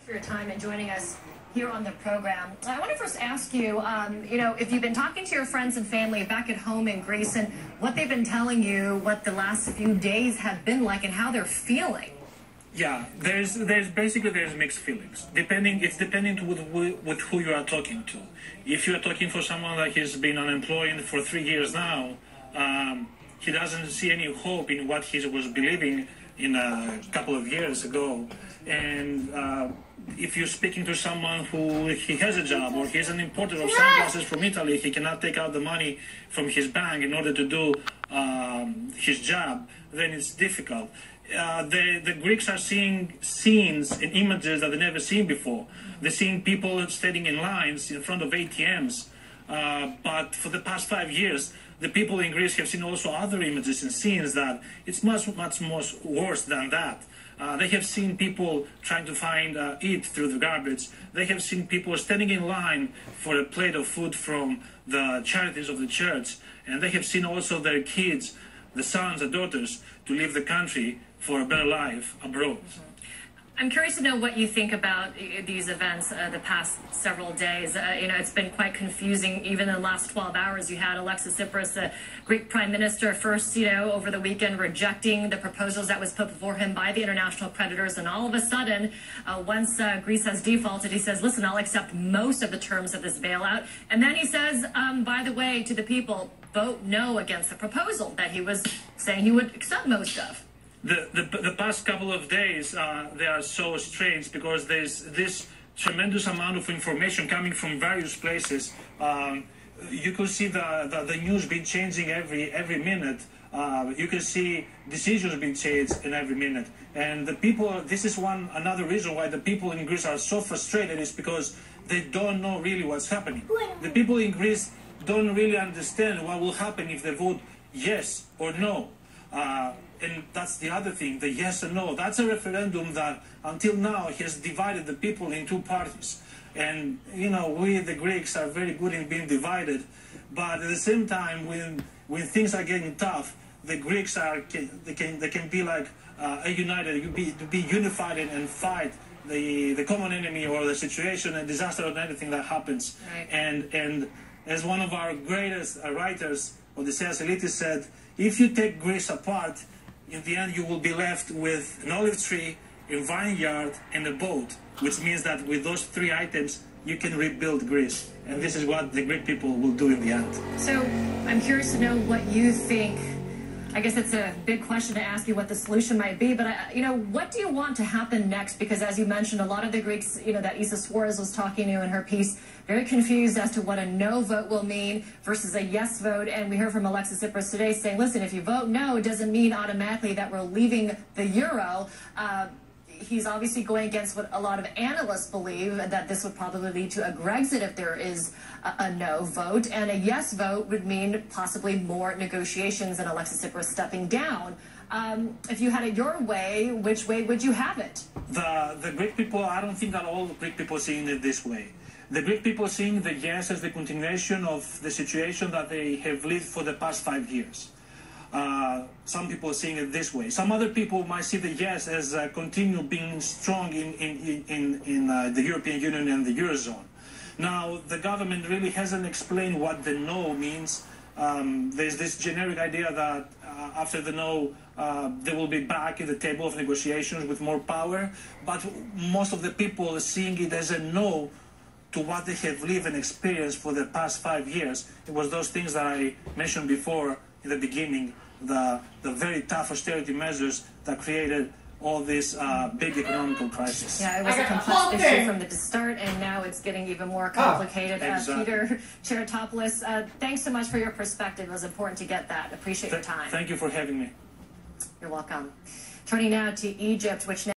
For your time and joining us here on the program. I want to first ask you, if you've been talking to your friends and family back at home in Greece and what they've been telling you, what the last few days have been like and how they're feeling. Yeah, there's mixed feelings. It's depending with who you are talking to. If you are talking for someone that has been unemployed for 3 years now, he doesn't see any hope in what he was believing in a couple of years ago. And if you're speaking to someone who he has a job or he's an importer of sunglasses from Italy, he cannot take out the money from his bank in order to do his job, then it's difficult. The Greeks are seeing scenes and images that they've never seen before. They're seeing people standing in lines in front of ATMs. But for the past 5 years, the people in Greece have seen also other images and scenes that it's much more worse than that. They have seen people trying to find eat through the garbage. They have seen people standing in line for a plate of food from the charities of the church. And they have seen also their kids, the sons and daughters, to leave the country for a better life abroad. I'm curious to know what you think about these events the past several days. It's been quite confusing. Even in the last 12 hours, you had Alexis Tsipras, the Greek prime minister, first, over the weekend rejecting the proposals that was put before him by the international creditors. And all of a sudden, once Greece has defaulted, he says, listen, I'll accept most of the terms of this bailout. And then he says, by the way, to the people, vote no against the proposal that he was saying he would accept most of. The past couple of days, they are so strange because there's this tremendous amount of information coming from various places. You could see the news being changing every minute. You can see decisions being changed in every minute. And the people, this is another reason why the people in Greece are so frustrated, is because they don't know really what's happening. The people in Greece don't really understand what will happen if they vote yes or no. And that's the other thing, the yes and no. That's a referendum that, until now, has divided the people in two parties. And, we, the Greeks, are very good in being divided. But at the same time, when things are getting tough, the Greeks can be like united, to be unified and fight the common enemy or the situation and disaster or anything that happens. Right. And as one of our greatest writers, Odysseus Elitis, said, if you take Greece apart, in the end you will be left with an olive tree, a vineyard, and a boat, which means that with those 3 items you can rebuild Greece. And this is what the Greek people will do in the end. So I'm curious to know what you think. I guess it's a big question to ask you what the solution might be, but what do you want to happen next? Because as you mentioned, a lot of the Greeks, that Issa Suarez was talking to in her piece, very confused as to what a no vote will mean versus a yes vote. And we heard from Alexis Tsipras today saying, listen, if you vote no, it doesn't mean automatically that we're leaving the euro. He's obviously going against what a lot of analysts believe, that this would probably lead to a Grexit if there is a no vote. And a yes vote would mean possibly more negotiations and Alexis Tsipras stepping down. If you had it your way, which way would you have it? The Greek people, I don't think that all the Greek people are seeing it this way. The Greek people are seeing the yes as the continuation of the situation that they have lived for the past 5 years. Some people are seeing it this way. Some other people might see the yes as continue being strong in the European Union and the Eurozone. Now, the government really hasn't explained what the no means. There's this generic idea that after the no, they will be back at the table of negotiations with more power. But most of the people are seeing it as a no to what they have lived and experienced for the past 5 years. It was those things that I mentioned before in the beginning, the very tough austerity measures that created all this big economical crisis. Yeah, it was a complex issue from the start, and now it's getting even more complicated. Exactly. Peter Charitopoulos, thanks so much for your perspective. It was important to get that. Appreciate your time. Thank you for having me. You're welcome. Turning now to Egypt, which now